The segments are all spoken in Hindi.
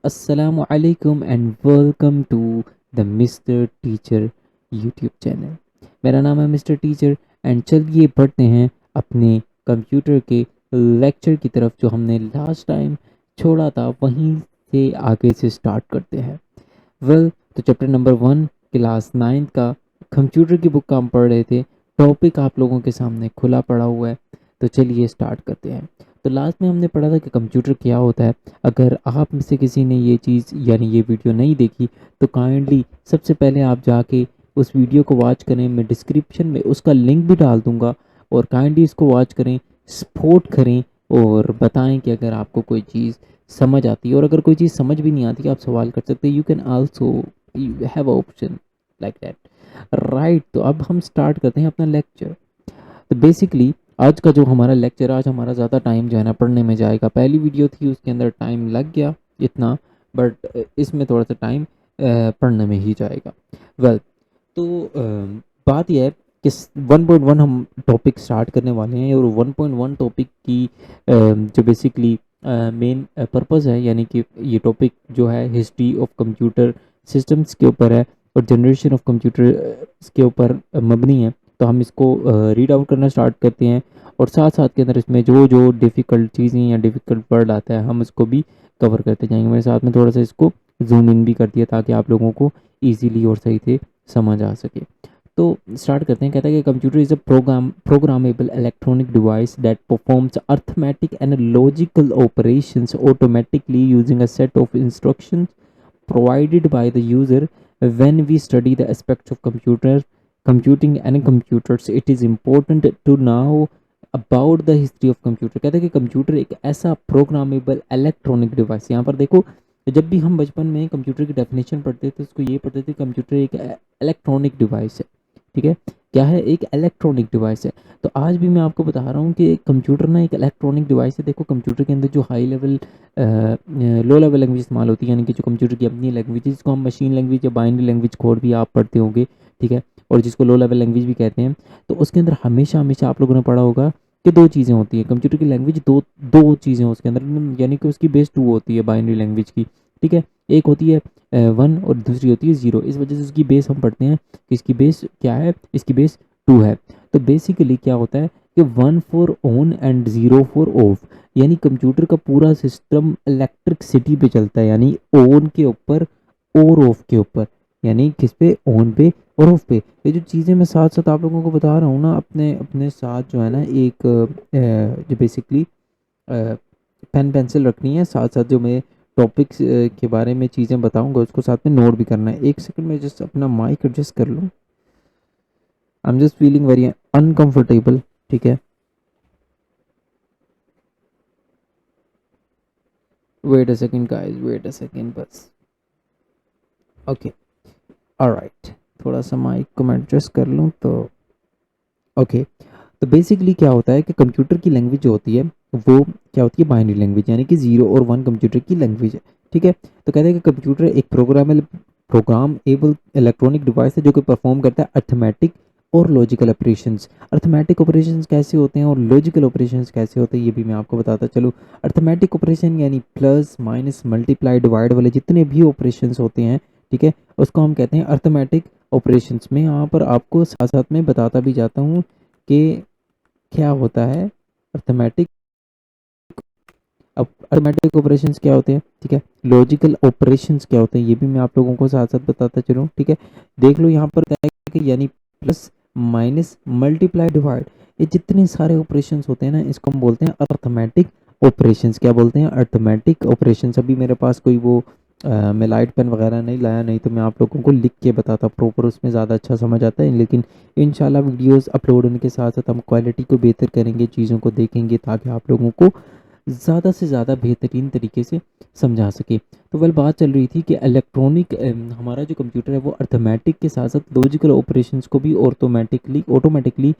अस्सलाम वालेकुम and welcome to the Mister Teacher YouTube channel. मेरा नाम है मिस्टर टीचर एंड चलिए बढ़ते हैं अपने कंप्यूटर के लेक्चर की तरफ जो हमने लास्ट टाइम छोड़ा था वहीं से आगे से स्टार्ट करते हैं। तो चैप्टर नंबर 1 क्लास 9 का कंप्यूटर की बुक का हम पढ़ रहे थे। टॉपिक आप लोगों के सामने खुला पड़ा हुआ है, तो चलिए स्टार्ट करते हैं। तो लास्ट में हमने पढ़ा था कि कंप्यूटर क्या होता है। अगर आप में से किसी ने ये चीज़ यानी ये वीडियो नहीं देखी तो काइंडली सबसे पहले आप जाके उस वीडियो को वॉच करें। मैं डिस्क्रिप्शन में उसका लिंक भी डाल दूंगा और काइंडली इसको वॉच करें, सपोर्ट करें और बताएं कि अगर आपको कोई चीज़ समझ आती है। और अगर कोई चीज़ समझ भी नहीं आती आप सवाल कर सकते हैं। You can also you have a option like that, right. तो अब हम स्टार्ट करते हैं अपना लेक्चर। तो बेसिकली आज का जो हमारा लेक्चर, आज हमारा ज़्यादा टाइम जो है ना पढ़ने में जाएगा। पहली वीडियो थी उसके अंदर टाइम लग गया इतना, बट इसमें थोड़ा सा टाइम पढ़ने में ही जाएगा। वेल तो बात यह है कि 1.1 हम टॉपिक स्टार्ट करने वाले हैं और 1.1 टॉपिक की जो बेसिकली मेन पर्पस है, यानी कि ये टॉपिक जो है हिस्ट्री ऑफ कंप्यूटर सिस्टम्स के ऊपर है और जनरेशन ऑफ कंप्यूटर के ऊपर मबनी है। तो हम इसको रीड आउट करना स्टार्ट करते हैं और साथ साथ के अंदर इसमें जो जो डिफ़िकल्ट चीज़ें या डिफ़िकल्ट वर्ड आता है हम उसको भी कवर करते जाएंगे। मेरे साथ में थोड़ा सा इसको जूम इन भी कर दिया ताकि आप लोगों को ईजीली और सही से समझ आ सके। तो स्टार्ट करते हैं। कहता है कि computer is a programmable electronic device that performs arithmetic and logical operations automatically using a set of instructions provided by the user. When we study the aspects of computing and computers, it is important to know about the history of computer। कहते हैं कि कंप्यूटर एक ऐसा प्रोग्रामेबल इलेक्ट्रॉनिक डिवाइस। यहाँ पर देखो, जब भी हम बचपन में कंप्यूटर की डेफिनेशन पढ़ते थे उसको ये पढ़ते थे कंप्यूटर एक इलेक्ट्रॉनिक डिवाइस है। ठीक है, क्या है? एक इलेक्ट्रॉनिक डिवाइस है। तो आज भी मैं आपको बता रहा हूँ कि कंप्यूटर ना एक इलेक्ट्रॉनिक डिवाइस है। देखो कंप्यूटर के अंदर जो high level low level language इस्तेमाल होती है, यानी कि जो कंप्यूटर की अपनी लैंग्वेज है जिसको हम मशीन लैंग्वेज या बाइनरी लैंग्वेज कोड भी आप पढ़ते होंगे, ठीक है, और जिसको लो लेवल लैंग्वेज भी कहते हैं। तो उसके अंदर हमेशा हमेशा आप लोगों ने पढ़ा होगा कि दो चीज़ें होती हैं कंप्यूटर की लैंग्वेज। दो दो चीज़ें उसके अंदर, यानी कि उसकी बेस 2 होती है बाइनरी लैंग्वेज की। ठीक है, एक होती है 1 और दूसरी होती है 0। इस वजह से उसकी बेस हम पढ़ते हैं कि इसकी बेस क्या है, इसकी बेस 2 है। तो बेसिकली क्या होता है कि 1 for on and 0 for of, यानी कंप्यूटर का पूरा सिस्टम इलेक्ट्रिसिटी पे चलता है, यानी ऑन के ऊपर और ऑफ के ऊपर, यानी किस पे? ऑन पे और ऑफ पे। ये जो चीज़ें मैं साथ साथ आप लोगों को बता रहा हूँ ना, अपने अपने साथ जो है ना एक जो बेसिकली पेन पेंसिल रखनी है, साथ साथ जो मैं टॉपिक्स के बारे में चीज़ें बताऊंगा उसको साथ में नोट भी करना है। एक सेकंड में जस्ट अपना माइक एडजस्ट कर लूँ। I am just feeling very uncomfortable. ठीक है, wait a second guys, wait a second बस। ओके, ऑलराइट, थोड़ा सा माइक को मैं एडजस्ट कर लूँ तो ओके। तो बेसिकली क्या होता है कि कंप्यूटर की लैंग्वेज जो होती है वो क्या होती है? बाइनरी लैंग्वेज, यानी कि 0 और 1 कंप्यूटर की लैंग्वेज है। ठीक है, तो कहते हैं कि कंप्यूटर एक प्रोग्राम एबल इलेक्ट्रॉनिक डिवाइस है जो कि परफॉर्म करता है अर्थमेटिक और लॉजिकल ऑपरेशंस। अर्थमेटिक ऑपरेशंस कैसे होते हैं और लॉजिकल ऑपरेशंस कैसे होते हैं ये भी मैं आपको बताता चलूँ। अर्थमेटिक ऑपरेशन यानी प्लस माइनस मल्टीप्लाई डिवाइड वाले जितने भी ऑपरेशंस होते हैं, ठीक है, उसको हम कहते हैं अर्थमेटिक ऑपरेशंस। में यहाँ पर आपको साथ साथ में बताता भी जाता हूँ कि क्या होता है अर्थमेटिक। अब अर्थमेटिक ऑपरेशंस क्या होते हैं, ठीक है, लॉजिकल ऑपरेशंस क्या होते हैं ये भी मैं आप लोगों को साथ साथ बताता चलूँ। ठीक है, देख लो यहाँ पर क्या है कि यानी प्लस माइनस मल्टीप्लाई डिवाइड, ये जितने सारे ऑपरेशंस होते हैं ना इसको हम बोलते हैं अर्थमेटिक ऑपरेशंस। क्या बोलते हैं? Arithmetic operations. अभी मेरे पास कोई वो मैं लाइट पेन वगैरह नहीं लाया, नहीं तो मैं आप लोगों को लिख के बताता प्रॉपर, उसमें ज़्यादा अच्छा समझ आता है। लेकिन इंशाल्लाह वीडियोस अपलोड होने के साथ साथ हम क्वालिटी को बेहतर करेंगे, चीज़ों को देखेंगे ताकि आप लोगों को ज़्यादा से ज़्यादा बेहतरीन तरीके से समझा सके। तो वेल बात चल रही थी कि इलेक्ट्रॉनिक हमारा जो कंप्यूटर है वो अर्थमेटिक के साथ साथ लॉजिकल ऑपरेशंस को भी ऑटोमेटिकली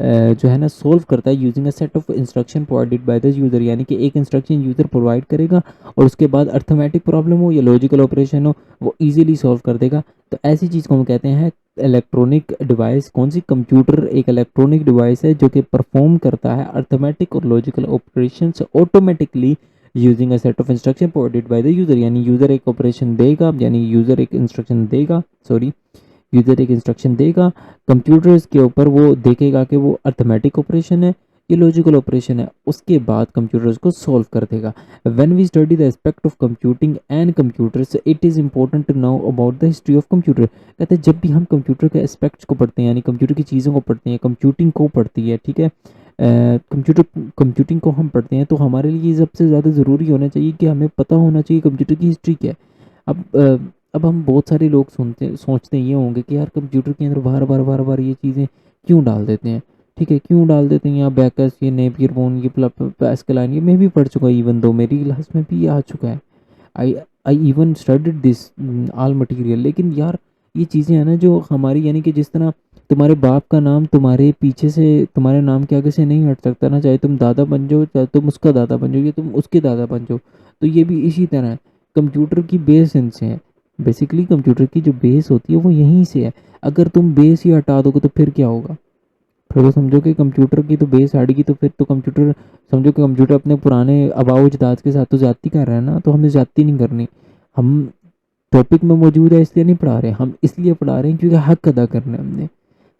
जो है ना सॉल्व करता है using a set of instruction provided by the user. यानी कि एक इंस्ट्रक्शन यूज़र प्रोवाइड करेगा और उसके बाद अर्थमेटिक प्रॉब्लम हो या लॉजिकल ऑपरेशन हो वो ईजिली सॉल्व कर देगा। तो ऐसी चीज़ को हम कहते हैं इलेक्ट्रॉनिक डिवाइस। कौन सी? कंप्यूटर एक इलेक्ट्रॉनिक डिवाइस है जो कि परफॉर्म करता है अर्थमेटिक और logical operations automatically using a set of instruction provided by the user, यानी यूज़र एक ऑपरेशन देगा, यानी यूज़र एक इंस्ट्रक्शन देगा, सॉरी, यूज़र एक इंस्ट्रक्शन देगा, कंप्यूटर्स के ऊपर वो देखेगा कि वो अर्थमेटिक ऑपरेशन है, ये लॉजिकल ऑपरेशन है, उसके बाद कंप्यूटर्स को सॉल्व कर देगा। When we study the aspect of computing and computers it is important to know about the history of computer. कहते हैं जब भी हम कंप्यूटर के एस्पेक्ट्स को पढ़ते हैं, यानी कंप्यूटर की चीज़ों को पढ़ते हैं, कंप्यूटिंग को पढ़ती है, ठीक है, कंप्यूटर कंप्यूटिंग को हम पढ़ते हैं, तो हमारे लिए सबसे ज़्यादा ज़रूरी होना चाहिए कि हमें पता होना चाहिए कंप्यूटर की हिस्ट्री क्या है। अब हम बहुत सारे लोग सोचते ये होंगे कि यार कंप्यूटर के अंदर बार बार ये चीज़ें क्यों डाल देते हैं, ठीक है, क्यों डाल देते हैं, यहाँ बैकस, ये नेपियर बोन, ये पैस्कल, ये मैं भी पढ़ चुका, इवन दो मेरी क्लास में भी ये आ चुका है। I I even studied this all material. लेकिन यार ये चीज़ें हैं ना जो हमारी, यानी कि जिस तरह तुम्हारे बाप का नाम तुम्हारे पीछे से, तुम्हारे नाम के आगे से नहीं हट सकता ना, चाहे तुम दादा बन जाओ, चाहे तुम उसका दादा बन जाओ, या तुम उसके दादा बन जाओ, तो ये भी इसी तरह है। कंप्यूटर की बेस इनसे है, बेसिकली कंप्यूटर की जो बेस होती है वो यहीं से है। अगर तुम बेस ही हटा दोगे तो फिर क्या होगा? फिर तो समझो कि कंप्यूटर की तो बेस हटेगी, तो फिर तो कंप्यूटर, समझो कि कंप्यूटर अपने पुराने आबाओ अजदाद के साथ तो ज़्यादती कर रहा है ना, तो हमें ज़्यादती नहीं करनी। हम टॉपिक में मौजूद है इसलिए नहीं पढ़ा रहे, हम इसलिए पढ़ा रहे हैं क्योंकि हक अदा करना है हमने।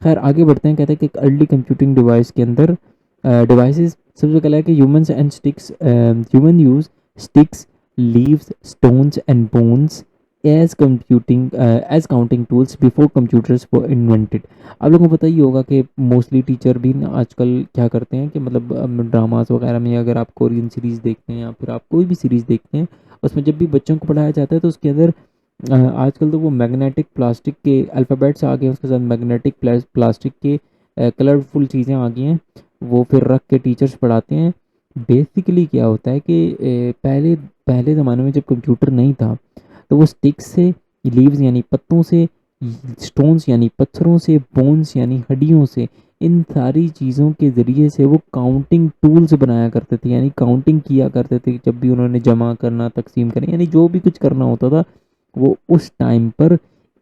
खैर आगे बढ़ते हैं। कहते हैं कि एक अर्ली कंप्यूटिंग डिवाइस के अंदर डिवाइसेस, सबसे पहला है कि humans and sticks, human use sticks, leaves, stones and bones as computing as counting tools before computers were invented. आप लोगों को पता ही होगा कि मोस्टली टीचर भी ना आजकल क्या करते हैं कि मतलब ड्रामास वगैरह में, अगर आप कोरियन सीरीज़ देखते हैं या फिर आप कोई भी सीरीज़ देखते हैं, उसमें जब भी बच्चों को पढ़ाया जाता है तो उसके अंदर आजकल तो वो मैग्नेटिक प्लास्टिक के अल्फ़ाबेट्स आ गए हैं, उसके साथ मैग्नेटिक प्लास्टिक के कलरफुल चीज़ें आ गई हैं, वो फिर रख के टीचर्स पढ़ाते हैं। बेसिकली क्या होता है कि पहले पहले ज़माने में जब कंप्यूटर नहीं था, तो वो स्टिक्स से, लीव्स यानी पत्तों से, स्टोन्स यानी पत्थरों से, बोन्स यानी हड्डियों से, इन सारी चीज़ों के ज़रिए से वो काउंटिंग टूल्स बनाया करते थे, यानी काउंटिंग किया करते थे। जब भी उन्होंने जमा करना, तकसीम करना, यानी जो भी कुछ करना होता था वो उस टाइम पर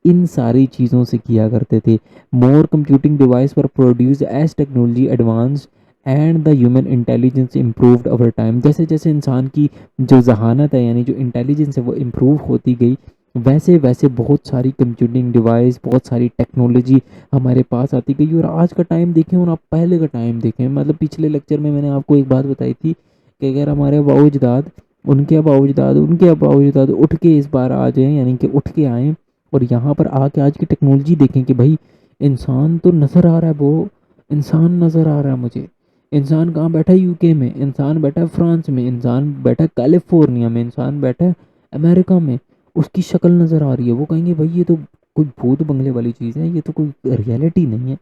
इन सारी चीज़ों से किया करते थे। More computing device were produce as technology advance and the human intelligence improved over time. जैसे जैसे इंसान की जो जहानत है, यानी जो इंटेलिजेंस है, वो इम्प्रूव होती गई, वैसे वैसे बहुत सारी कंप्यूटिंग डिवाइस, बहुत सारी टेक्नोलॉजी हमारे पास आती गई। और आज का टाइम देखें और आप पहले का टाइम देखें, मतलब पिछले लेक्चर में मैंने आपको एक बात बताई थी कि अगर हमारे बाउजदाद, उनके अब अजदाद उठ के इस बार आ जाएँ, यानी कि उठ के आएँ और यहाँ पर आके आज की टेक्नोलॉजी देखें कि भाई इंसान तो नज़र आ रहा है, वो इंसान नज़र आ रहा है मुझे। इंसान कहाँ बैठा है? यूके में, इंसान बैठा है फ्रांस में, इंसान बैठा है कैलिफोर्निया में, इंसान बैठा है अमेरिका में, उसकी शक्ल नज़र आ रही है। वो कहेंगे भाई ये तो कोई भूत बंगले वाली चीज़ है, ये तो कोई रियलिटी नहीं है।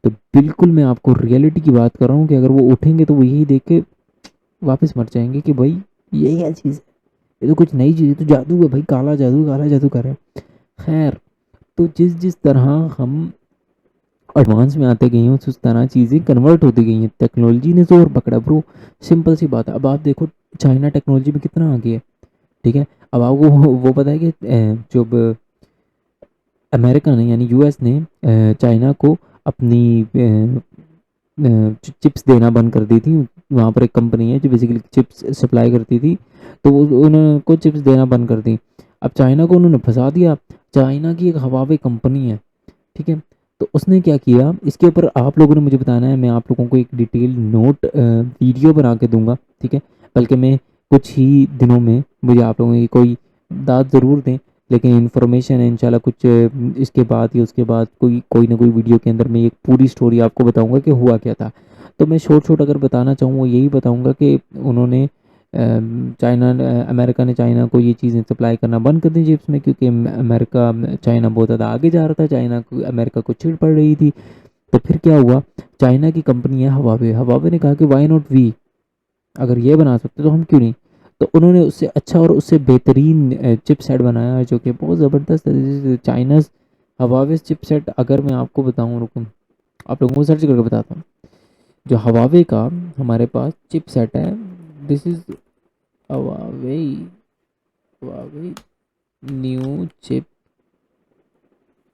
तो बिल्कुल मैं आपको रियलिटी की बात कर रहा हूँ कि अगर वो उठेंगे तो वो यही देख के वापस मर जाएंगे कि भाई ये क्या चीज़ है, ये तो कुछ नई चीज़ है, तो जादू है भाई, काला जादू कर रहे हैं। खैर, तो जिस जिस तरह हम एडवांस में आते गए हैं उस तरह चीज़ें कन्वर्ट होती गई हैं, टेक्नोलॉजी ने जोर पकड़ा ब्रो। सिंपल सी बात है। अब आप देखो चाइना टेक्नोलॉजी में कितना आगे है, ठीक है। अब आपको वो पता है कि जब अमेरिका ने, यानी यूएस ने चाइना को अपनी चिप्स देना बंद कर दी थी। वहाँ पर एक कंपनी है जो बेसिकली चिप्स सप्लाई करती थी, तो वो उन्होंने को चिप्स देना बंद कर दी। अब चाइना को उन्होंने फंसा दिया। चाइना की एक हवावे कंपनी है, ठीक है, तो उसने क्या किया, इसके ऊपर आप लोगों ने मुझे बताना है, मैं आप लोगों को एक डिटेल नोट वीडियो बना के दूंगा, ठीक है। बल्कि मैं कुछ ही दिनों में, मुझे आप लोगों की कोई दाद ज़रूर दें, लेकिन इन्फॉर्मेशन है इंशाल्लाह कुछ इसके बाद या उसके बाद कोई कोई ना कोई वीडियो के अंदर मैं एक पूरी स्टोरी आपको बताऊंगा कि हुआ क्या था। तो मैं शॉर्ट शॉर्ट अगर बताना चाहूँ वो यही बताऊंगा कि उन्होंने अमेरिका ने चाइना को ये चीज़ें सप्लाई करना बंद कर दी चिप्स में, क्योंकि अमेरिका चाइना बहुत ज़्यादा आगे जा रहा था, चाइना को अमेरिका को चिढ़ पड़ रही थी। तो फिर क्या हुआ, चाइना की कंपनी है हवावे, हवावे ने कहा कि वाई नॉट वी, अगर ये बना सकते तो हम क्यों नहीं। तो उन्होंने उससे अच्छा और उससे बेहतरीन चिपसेट बनाया जो कि बहुत ज़बरदस्त है, चाइनाज हवावे चिपसेट। अगर मैं आपको बताऊँ, रुको आप लोगों को सर्च करके बताता हूँ। जो हवावे का हमारे पास चिपसेट है, this is Huawei, Huawei new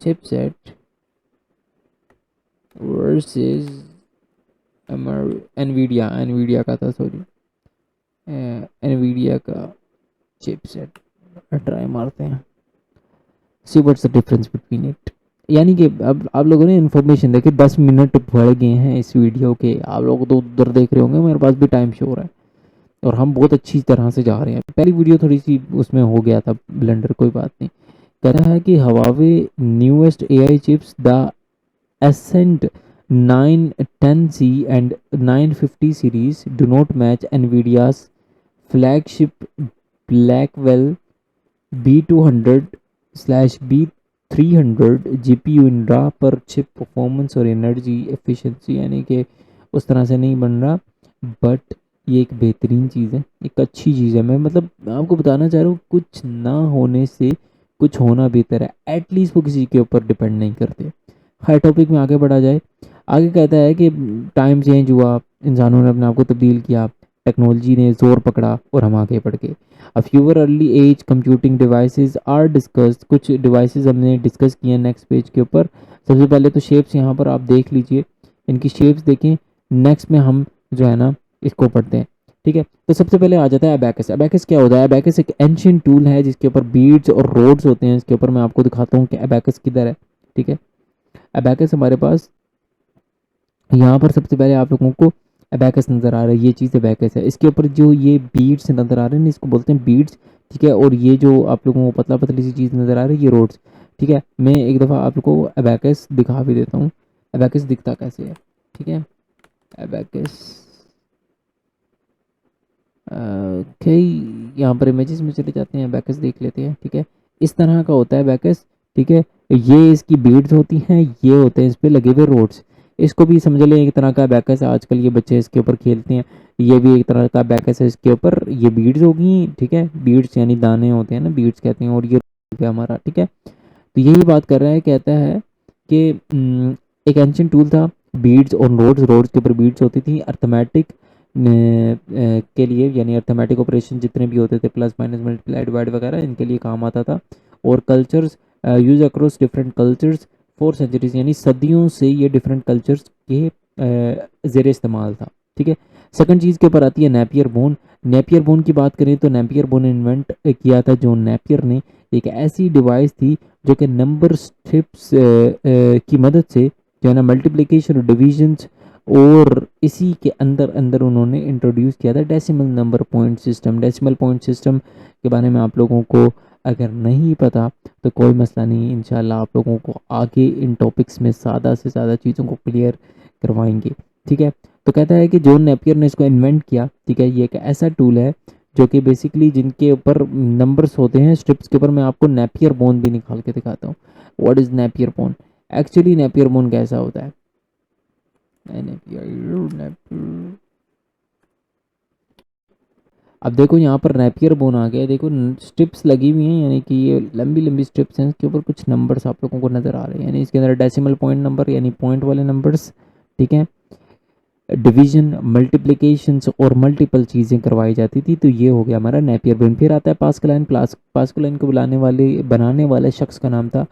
chipset versus Nvidia, Nvidia का था, सॉरी, एनवीडिया का चिपसेट ट्राई मारते हैं, see what's the difference between it. यानी कि अब आप लोगों ने इन्फॉर्मेशन देखे 10 मिनट बढ़ गए हैं इस वीडियो के, आप लोग तो उधर देख रहे होंगे, मेरे पास भी टाइम शो हो रहा है और हम बहुत अच्छी तरह से जा रहे हैं। पहली वीडियो थोड़ी सी उसमें हो गया था ब्लेंडर, कोई बात नहीं। कह रहा है कि Huawei newest AI chips the Ascend 910C and 950 series do not match NVIDIA's flagship Blackwell B200/B300 GPU in raw per chip performance और एनर्जी एफिशिएंसी, यानी कि उस तरह से नहीं बन रहा, बट ये एक बेहतरीन चीज़ है, एक अच्छी चीज़ है। मैं मतलब आपको बताना चाह रहा हूँ, कुछ ना होने से कुछ होना बेहतर है, एटलीस्ट वो किसी के ऊपर डिपेंड नहीं करते। हर टॉपिक में आगे बढ़ा जाए। आगे कहता है कि टाइम चेंज हुआ, इंसानों ने अपने आप को तब्दील किया, टेक्नोलॉजी ने जोर पकड़ा और हम आगे बढ़ गए। A fewer early age computing devices are discussed, कुछ डिवाइसेस हमने डिस्कस किए नेक्स्ट पेज के ऊपर। सबसे पहले तो शेप्स यहाँ पर आप देख लीजिए, इनकी शेप्स देखें। नेक्स्ट में हम जो है ना इसको पढ़ते हैं, ठीक है। तो सबसे पहले आ जाता है अबैकस। अबैकस क्या होता है? अबैकस एक एंशिएंट टूल है जिसके ऊपर बीड्स और रोड्स होते हैं। इसके ऊपर मैं आपको दिखाता हूँ कि अबैकस किधर है, ठीक है। अबैकस हमारे पास यहाँ पर सबसे पहले आप लोगों को अबैकस नज़र आ रहा है, ये चीज़ अबैकस है। इसके ऊपर जो ये बीड्स नज़र आ रहे हैं इसको बोलते हैं बीड्स, ठीक है। और ये जो आप लोगों को पतला पतली सी चीज़ नज़र आ रही है ये रोड्स, ठीक है। मैं एक दफ़ा आप लोगों को अबैकस दिखा भी देता हूँ, अबैकस दिखता कैसे है, ठीक है। अबैकस ओके, यहाँ पर इमेजेस में चले जाते हैं, अबैकस देख लेते हैं, ठीक है। इस तरह का होता है अबैकस, ठीक है। ये इसकी बीड्स होती हैं, ये होते हैं इस पे लगे हुए रोड्स। इसको भी समझ लें एक तरह का अबैकस है, आजकल ये बच्चे इसके ऊपर खेलते हैं। ये भी एक तरह का अबैकस है, इसके ऊपर ये बीड्स होगी, ठीक है। बीड्स यानी दाने होते हैं ना, बीड्स कहते हैं। और ये हो गया हमारा, ठीक है। तो यही बात कर रहा है, कहता है कि एक एंशिएंट टूल था, बीड्स और रोड्स, रोड्स के ऊपर बीड्स होती थी अर्थमेटिक के लिए, यानी अर्थमेटिक ऑपरेशन जितने भी होते थे, प्लस माइनस मल्टीप्लाई डिवाइड वगैरह, इनके लिए काम आता था। और cultures use across different cultures for centuries, यानी सदियों से ये डिफरेंट कल्चर्स के ज़ेर इस्तेमाल था, ठीक है। सेकंड चीज़ के ऊपर आती है नेपियर बोन। नेपियर बोन की बात करें तो नेपियर बोन इन्वेंट किया था जॉन नेपियर ने। एक ऐसी डिवाइस थी जो कि नंबर स्ट्रिप्स की मदद से जो है ना मल्टीप्लिकेशन और डिविजन्स, और इसी के अंदर अंदर उन्होंने इंट्रोड्यूस किया था decimal number point system. Decimal point system के बारे में आप लोगों को अगर नहीं पता तो कोई मसला नहीं, इंशाल्लाह आप लोगों को आगे इन टॉपिक्स में ज़्यादा से ज़्यादा चीज़ों को क्लियर करवाएंगे, ठीक है। तो कहता है कि जॉन नेपियर ने इसको इन्वेंट किया, ठीक है। ये एक ऐसा टूल है जो कि बेसिकली जिनके ऊपर नंबर्स होते हैं स्ट्रिप्स के ऊपर। मैं आपको नेपियर बोन भी निकाल के दिखाता हूँ। What is Napier bone? Actually Napier bone कैसा होता है? अब देखो यहाँ पर नेपियर बोन आ गया, देखो स्ट्रिप्स लगी हुई हैं, यानी कि ये लंबी लंबी स्ट्रिप्स हैं, इसके ऊपर कुछ नंबर्स आप लोगों को नज़र आ रहे हैं, यानी इसके अंदर डेसिमल पॉइंट नंबर यानी पॉइंट वाले नंबर्स, ठीक है। डिवीजन, मल्टीप्लिकेशंस और मल्टीपल चीज़ें करवाई जाती थी। तो ये हो गया हमारा नेपियर बोन। फिर आता है पास्कलाइन। पास्कलाइन को बनाने वाले शख्स का नाम था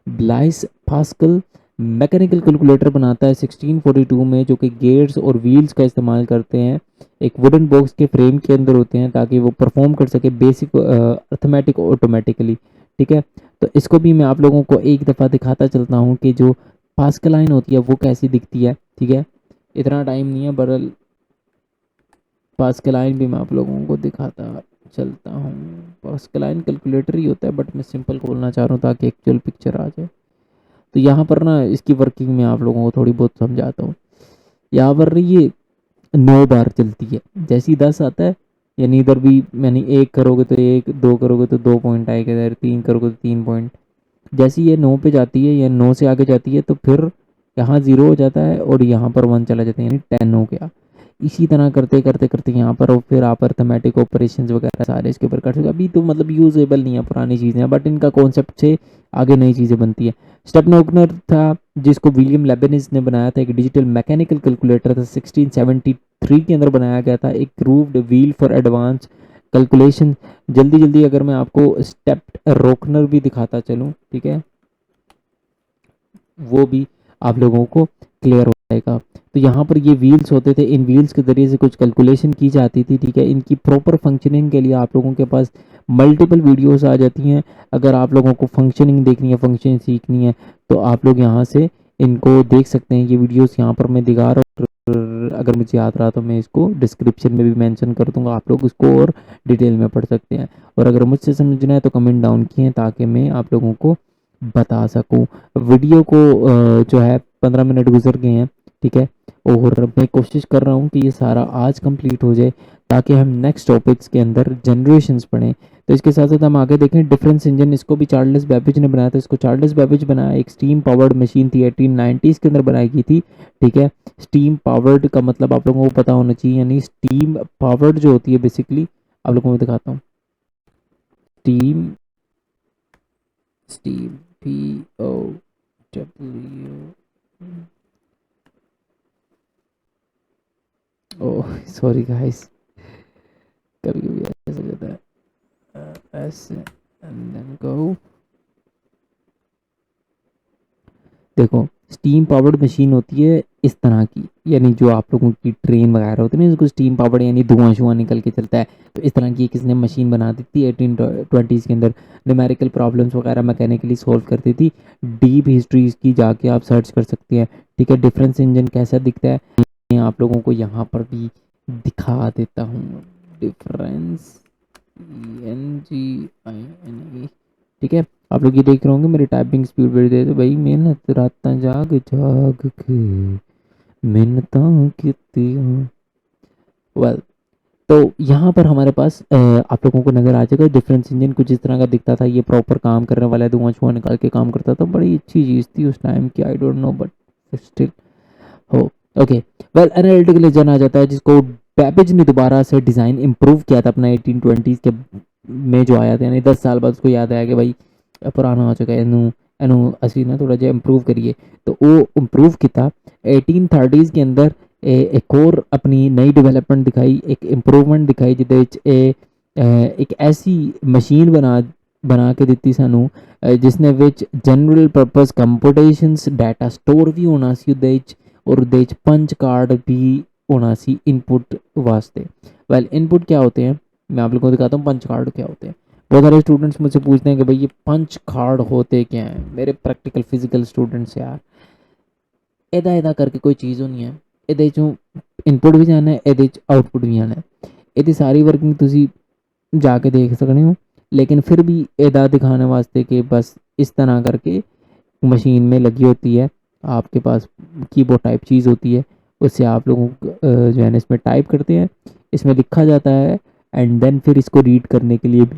ब्लाइस पास्कल। मैकेनिकल कैलकुलेटर बनाता है 1642 में, जो कि गेयर्स और व्हील्स का इस्तेमाल करते हैं, एक वुडन बॉक्स के फ्रेम के अंदर होते हैं ताकि वो परफॉर्म कर सके बेसिक अर्थमेटिक ऑटोमेटिकली, ठीक है। तो इसको भी मैं आप लोगों को एक दफ़ा दिखाता चलता हूँ कि जो पास्कलाइन होती है वो कैसी दिखती है, ठीक है। इतना टाइम नहीं है, बरल पास्कलाइन भी मैं आप लोगों को दिखाता चलता हूँ। पास्कलाइन कैलकुलेटर ही होता है, बट मैं सिंपल खोलना चाह रहा हूँ ताकि एक्चुअल पिक्चर आ जाए। तो यहाँ पर ना इसकी वर्किंग में आप लोगों को थोड़ी बहुत समझाता हूँ। यहाँ पर ये 9 बार चलती है, जैसे ही 10 आता है, यानी इधर भी यानी 1 करोगे तो 1, 2 करोगे तो 2 पॉइंट आएगा, इधर 3 करोगे तो 3 पॉइंट। जैसे ही ये 9 पे जाती है या 9 से आगे जाती है तो फिर यहाँ 0 हो जाता है और यहाँ पर 1 चला जाता है, यानी 10 हो गया। इसी तरह करते करते करते यहाँ पर और फिर आप अर्थमेटिक ऑपरेशंस वगैरह सारे इसके ऊपर कर सकते। अभी तो मतलब यूजेबल नहीं है, पुरानी चीज़ें हैं, बट इनका कॉन्सेप्ट से आगे नई चीज़ें बनती है। स्टेपनोगनर था जिसको विलियम लेबनिज ने बनाया था, एक डिजिटल मैकेनिकल कैलकुलेटर था, 1673 के अंदर बनाया गया था, एक grooved wheel for advance calculation. जल्दी जल्दी अगर मैं आपको स्टेप रोकनर भी दिखाता चलूँ, ठीक है, वो भी आप लोगों को क्लियर हो जाएगा। तो यहाँ पर ये व्हील्स होते थे, इन व्हील्स के ज़रिए से कुछ कैलकुलेशन की जाती थी, ठीक है। इनकी प्रॉपर फंक्शनिंग के लिए आप लोगों के पास मल्टीपल वीडियोस आ जाती हैं। अगर आप लोगों को फंक्शनिंग देखनी है, फंक्शन सीखनी है, तो आप लोग यहाँ से इनको देख सकते हैं। ये वीडियोस यहाँ पर मैं दिखा रहा हूँ, अगर मुझे याद रहा तो मैं इसको डिस्क्रिप्शन में भी मेंशन कर दूंगा, आप लोग इसको और डिटेल में पढ़ सकते हैं। और अगर मुझसे समझना है तो कमेंट डाउन किए ताकि मैं आप लोगों को बता सकूं। वीडियो को जो है 15 मिनट गुजर गए हैं, ठीक है। और मैं कोशिश कर रहा हूँ कि ये सारा आज कंप्लीट हो जाए ताकि हम नेक्स्ट टॉपिक्स के अंदर जनरेशंस पढ़ें। तो इसके साथ साथ हम आगे देखें डिफरेंस इंजन, इसको भी चार्ल्स बेबेज ने बनाया था। इसको चार्ल्स बेबेज बनाया, एक स्टीम पावर्ड मशीन थी, 1890s के अंदर बनाई गई थी, ठीक है। स्टीम पावर्ड का मतलब आप लोगों को पता होना चाहिए, यानी स्टीम पावर्ड जो होती है बेसिकली, आप लोगों को दिखाता हूँ। Steam, steam, P O W, oh sorry guys, कभी कभी ऐसा हो जाता है। एस एंड देन गो, देखो स्टीम पावर्ड मशीन होती है इस तरह की, यानी जो आप लोगों की ट्रेन वगैरह होती है ना, इसको स्टीम पावर्ड यानी धुआं शुआं निकल के चलता है। तो इस तरह की किसने मशीन बना दी थी 1820s के अंदर। न्यूमेरिकल प्रॉब्लम्स वगैरह मैकेनिकली सॉल्व करती थी। डीप हिस्ट्री की जाके आप सर्च कर सकते हैं, ठीक है। डिफरेंस इंजन कैसा दिखता है मैं आप लोगों को यहाँ पर भी दिखा देता हूँ। डिफरेंस ENGINE, ठीक है। आप लोग ये देख रहे होंगे मेरी टाइपिंग स्पीड बढ़ जाए, तो भाई मेहनत रात जाग जाग के मेहनत किती। वेल, तो यहाँ पर हमारे पास आप लोगों को नज़र आ जाएगा डिफरेंस इंजन कुछ इस तरह का दिखता था। ये प्रॉपर काम करने वाला धुआं छुआं निकाल के काम करता था, बड़ी अच्छी चीज़ थी उस टाइम की, I don't know but still हो। ओके, वेल एनालिटिकल इंजन आ जाता है जिसको बैबेज ने दोबारा से डिज़ाइन इम्प्रूव किया था अपना 1820s के में जो आया था, यानी 10 साल बाद उसको याद आया कि भाई पुराना हो चुका है, एनू एनू असली ना थोड़ा जो इम्प्रूव करिए। तो वो इम्प्रूव किया 1830s के अंदर। एक और अपनी नई डेवलपमेंट दिखाई, एक इम्प्रूवमेंट दिखाई जिदे एक ऐसी मशीन बना के ਦਿੱਤੀ ਸਾਨੂੰ जिसने which general purpose computations data store भी होना सी ਉਹਦੇ ਵਿੱਚ, और ਉਹਦੇ ਵਿੱਚ पंच कार्ड भी होना सी इनपुट वास्ते। वेल इनपुट क्या होते हैं मैं आप लोगों को दिखाता हूँ, पंच कार्ड क्या होते हैं। बहुत सारे स्टूडेंट्स मुझसे पूछते हैं कि भाई ये पंच कार्ड होते क्या हैं, मेरे प्रैक्टिकल फिजिकल स्टूडेंट्स यार। ਇਹਦਾ ਇਹਦਾ ਕਰਕੇ ਕੋਈ ਚੀਜ਼ ਹੋਣੀ ਹੈ, ਇਹਦੇ ਚੋਂ ਇਨਪੁਟ ਵੀ ਜਾਣਾ ਹੈ, ਇਹਦੇ ਚ ਆਊਟਪੁੱਟ ਵੀ ਆਣਾ ਹੈ। ਇਹਦੀ ਸਾਰੀ वर्किंग ਤੁਸੀਂ जाके देख सकते हो, लेकिन फिर भी ਇਹਦਾ दिखाने वास्ते कि बस इस तरह करके मशीन में लगी होती है, आपके पास कीबोर्ड टाइप चीज़ होती है, उससे आप लोगों को जो है ना इसमें टाइप करते हैं, इसमें लिखा जाता है, एंड देन फिर इसको रीड करने के लिए भी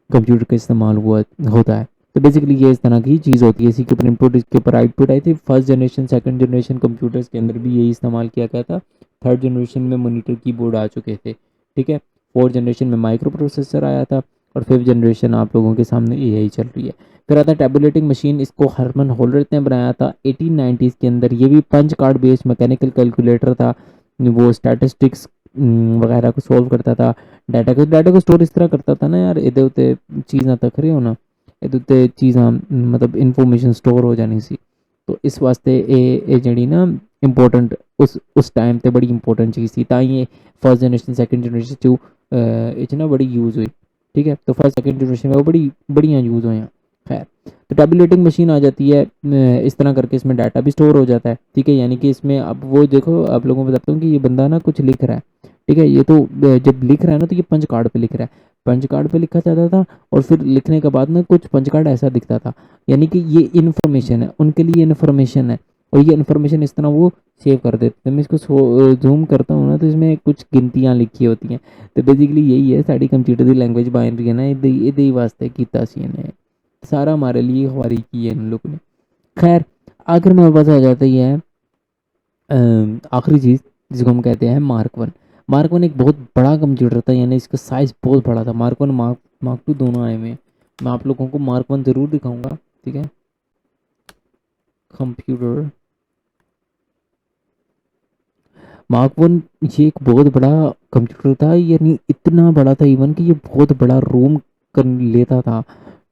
कंप्यूटर का इस्तेमाल हुआ होता है। तो बेसिकली ये इस तरह की चीज़ होती है। इसी के ऊपर इनपुट, इसके ऊपर आउटपुट आई थी। First generation second generation computers के अंदर भी यही इस्तेमाल किया गया था। थर्ड जनरेशन में मॉनिटर कीबोर्ड आ चुके थे, ठीक है। फोर्थ जनरेशन में माइक्रो प्रोसेसर आया था, और फिफ्थ जनरेशन आप लोगों के सामने यही चल रही है। फिर आता है टैबुलेटिंग मशीन, इसको हरमन होल्डर्ट ने बनाया था 1890s के अंदर। ये भी punch card based mechanical calculator था, वो स्टैटिस्टिक्स वगैरह को सॉल्व करता था। डाटा को स्टोर इस तरह करता था ना यार, ਇਹਦੇ ਉੱਤੇ चीज़ां तक रही होना, ਇਹਦੇ ਉੱਤੇ चीज़ां मतलब इन्फॉर्मेशन स्टोर हो जानी सी। तो इस वास्ते ये जड़ी ना इंपॉर्टेंट उस टाइम ते बड़ी इंपॉर्टेंट चीज़ थी, तां ये फर्स्ट जनरेशन सेकंड जनरेशन च ना बड़ी यूज़ हुई, ठीक है। तो फर्स्ट सेकंड जनरेशन में वो बढ़िया यूज़ हुए हैं। खैर, तो टैबुलेटिंग मशीन आ जाती है, इस तरह करके इसमें डाटा भी स्टोर हो जाता है, ठीक है। यानी कि इसमें अब वो देखो आप लोगों को बताता हूँ कि ये बंदा ना कुछ लिख रहा है, ठीक है। ये तो जब लिख रहा है ना तो ये पंच कार्ड पे लिख रहा है, पंच कार्ड पे लिखा जाता था, और फिर लिखने के बाद ना कुछ पंच कार्ड ऐसा दिखता था, यानी कि ये इन्फॉर्मेशन है उनके लिए, इन्फॉर्मेशन है, और ये इन्फॉर्मेशन इस तरह वो सेव कर देते हैं। मैं इसको जूम करता हूँ ना तो इसमें कुछ गिनतियाँ लिखी होती हैं। तो बेसिकली यही है साड़ी कंप्यूटर की लैंग्वेज बन रही है ना, ये वास्ते किया सी इन्हें, सारा हमारे लिए हमारी की है इन लोगों ने। खैर, आखिर में बस आ जाता ही है आखिरी चीज़ जिसको हम कहते हैं मार्क 1। मार्क 1 एक बहुत बड़ा कंप्यूटर था, यानी इसका साइज़ बहुत बड़ा था। मार्क 1 मार्क 2 दोनों आए हुए हैं। मैं आप लोगों को मार्क 1 ज़रूर दिखाऊंगा, ठीक है। कंप्यूटर मार्क 1 ये एक बहुत बड़ा कंप्यूटर था, यानी इतना बड़ा था इवन कि ये बहुत बड़ा रूम कर लेता था,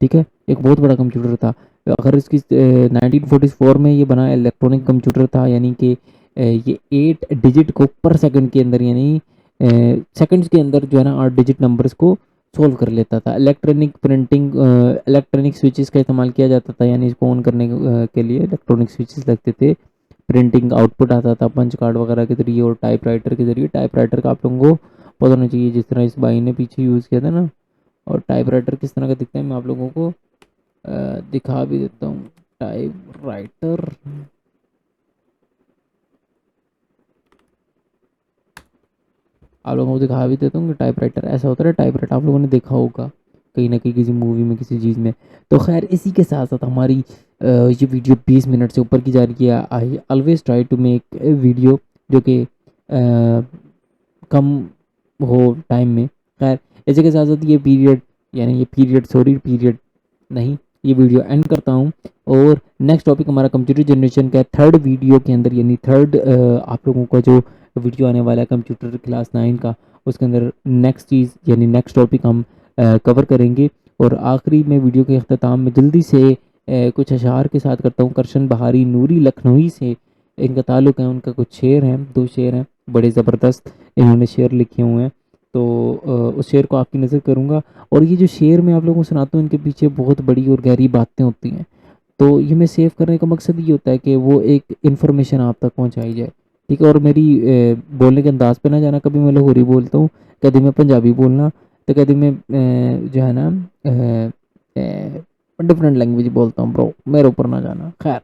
ठीक है। एक बहुत बड़ा कंप्यूटर था। अगर इसकी 1944 में ये बना इलेक्ट्रॉनिक कंप्यूटर था, यानी कि ये 8 डिजिट को पर सेकंड के अंदर, यानी सेकंड्स के अंदर जो है ना 8 डिजिट नंबर्स को सोल्व कर लेता था। इलेक्ट्रॉनिक प्रिंटिंग, इलेक्ट्रॉनिक स्विचेस का इस्तेमाल किया जाता था, यानी इसको ऑन करने के लिए इलेक्ट्रॉनिक स्विचेस लगते थे। प्रिंटिंग आउटपुट आता था पंच कार्ड वगैरह के जरिए और टाइपराइटर के जरिए। टाइपराइटर का आप लोगों को पता होना चाहिए, जिस तरह इस भाई ने पीछे यूज़ किया था ना। और टाइपराइटर किस तरह का दिखता है मैं आप लोगों को दिखा भी देता हूँ। टाइपराइटर आप लोगों को दिखा भी देता हूँ कि टाइपराइटर ऐसा होता है। टाइपराइटर आप लोगों ने देखा होगा कहीं ना कहीं, किसी मूवी में, किसी चीज़ में। तो खैर, इसी के साथ साथ हमारी ये वीडियो 20 मिनट से ऊपर की जा रही है। I always try to make video जो कि कम हो टाइम में। खैर, इसी के साथ साथ ये पीरियड, यानी ये पीरियड, सॉरी पीरियड नहीं, ये वीडियो एंड करता हूँ। और नेक्स्ट टॉपिक हमारा कंप्यूटर जनरेशन का है, थर्ड वीडियो के अंदर, यानी थर्ड आप लोगों का जो वीडियो आने वाला है कंप्यूटर क्लास 9 का, उसके अंदर नेक्स्ट चीज़ यानी नेक्स्ट टॉपिक हम कवर करेंगे। और आखिरी में वीडियो के अख्ताम में जल्दी से कुछ अशार के साथ करता हूँ। करशन बहारी नूरी लखनवी से इनका ताल्लुक़ है, उनका कुछ शेर हैं, 2 शेर हैं, बड़े ज़बरदस्त इन्होंने शेर लिखे हुए हैं। तो उस शेर को आपकी नज़र करूँगा। और ये जो शेर मैं आप लोगों को सुनाता हूँ, इनके पीछे बहुत बड़ी और गहरी बातें होती हैं। तो ये मैं सेव करने का मकसद ये होता है कि वो एक इन्फॉर्मेशन आप तक पहुंचाई जाए, ठीक है। और मेरी बोलने के अंदाज पे ना जाना, कभी मैं लाहौरी बोलता हूँ, कभी मैं पंजाबी बोलना, तो कभी मैं जो है ना डिफरेंट लैंग्वेज बोलता हूँ ब्रो, मेरे ऊपर ना जाना। खैर,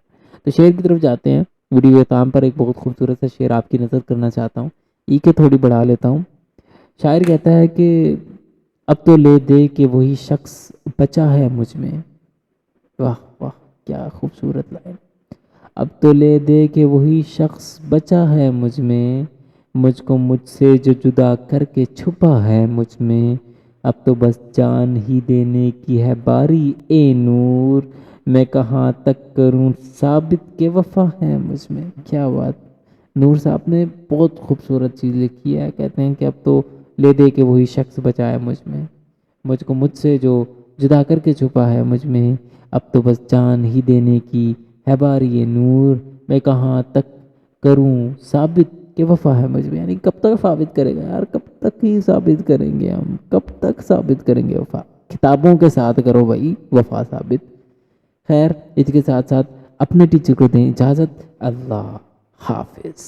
तो शेर की तरफ जाते हैं। वीडियो के काम पर एक बहुत खूबसूरत सा शेर आपकी नज़र करना चाहता हूँ। ई के थोड़ी बढ़ा लेता हूँ। शायर कहता है कि अब तो ले दे कि वही शख्स बचा है मुझ में। वाह वाह, क्या खूबसूरत लाइन। अब तो ले दे के वही शख्स बचा है मुझ में, मुझको मुझसे जो जुदा करके छुपा है मुझ में। अब तो बस जान ही देने की है बारी ए नूर, मैं कहाँ तक करूँ साबित के वफा है मुझ में। क्या बात, नूर साहब ने बहुत खूबसूरत चीज़ लिखी है। कहते हैं कि अब तो ले दे के वही शख्स बचा है मुझ में, मुझको मुझसे जो जुदा करके छुपा है मुझ में। अब तो बस जान ही देने की है बारी ये नूर, मैं कहाँ तक करूँ साबित के वफा है मुझ में। यानी कब तक साबित करेगा यार, कब तक ही साबित करेंगे हम, कब तक साबित करेंगे वफा। किताबों के साथ करो भाई वफा साबित। खैर, इसके साथ साथ अपने टीचर को दें इजाज़त। अल्लाह हाफिज़।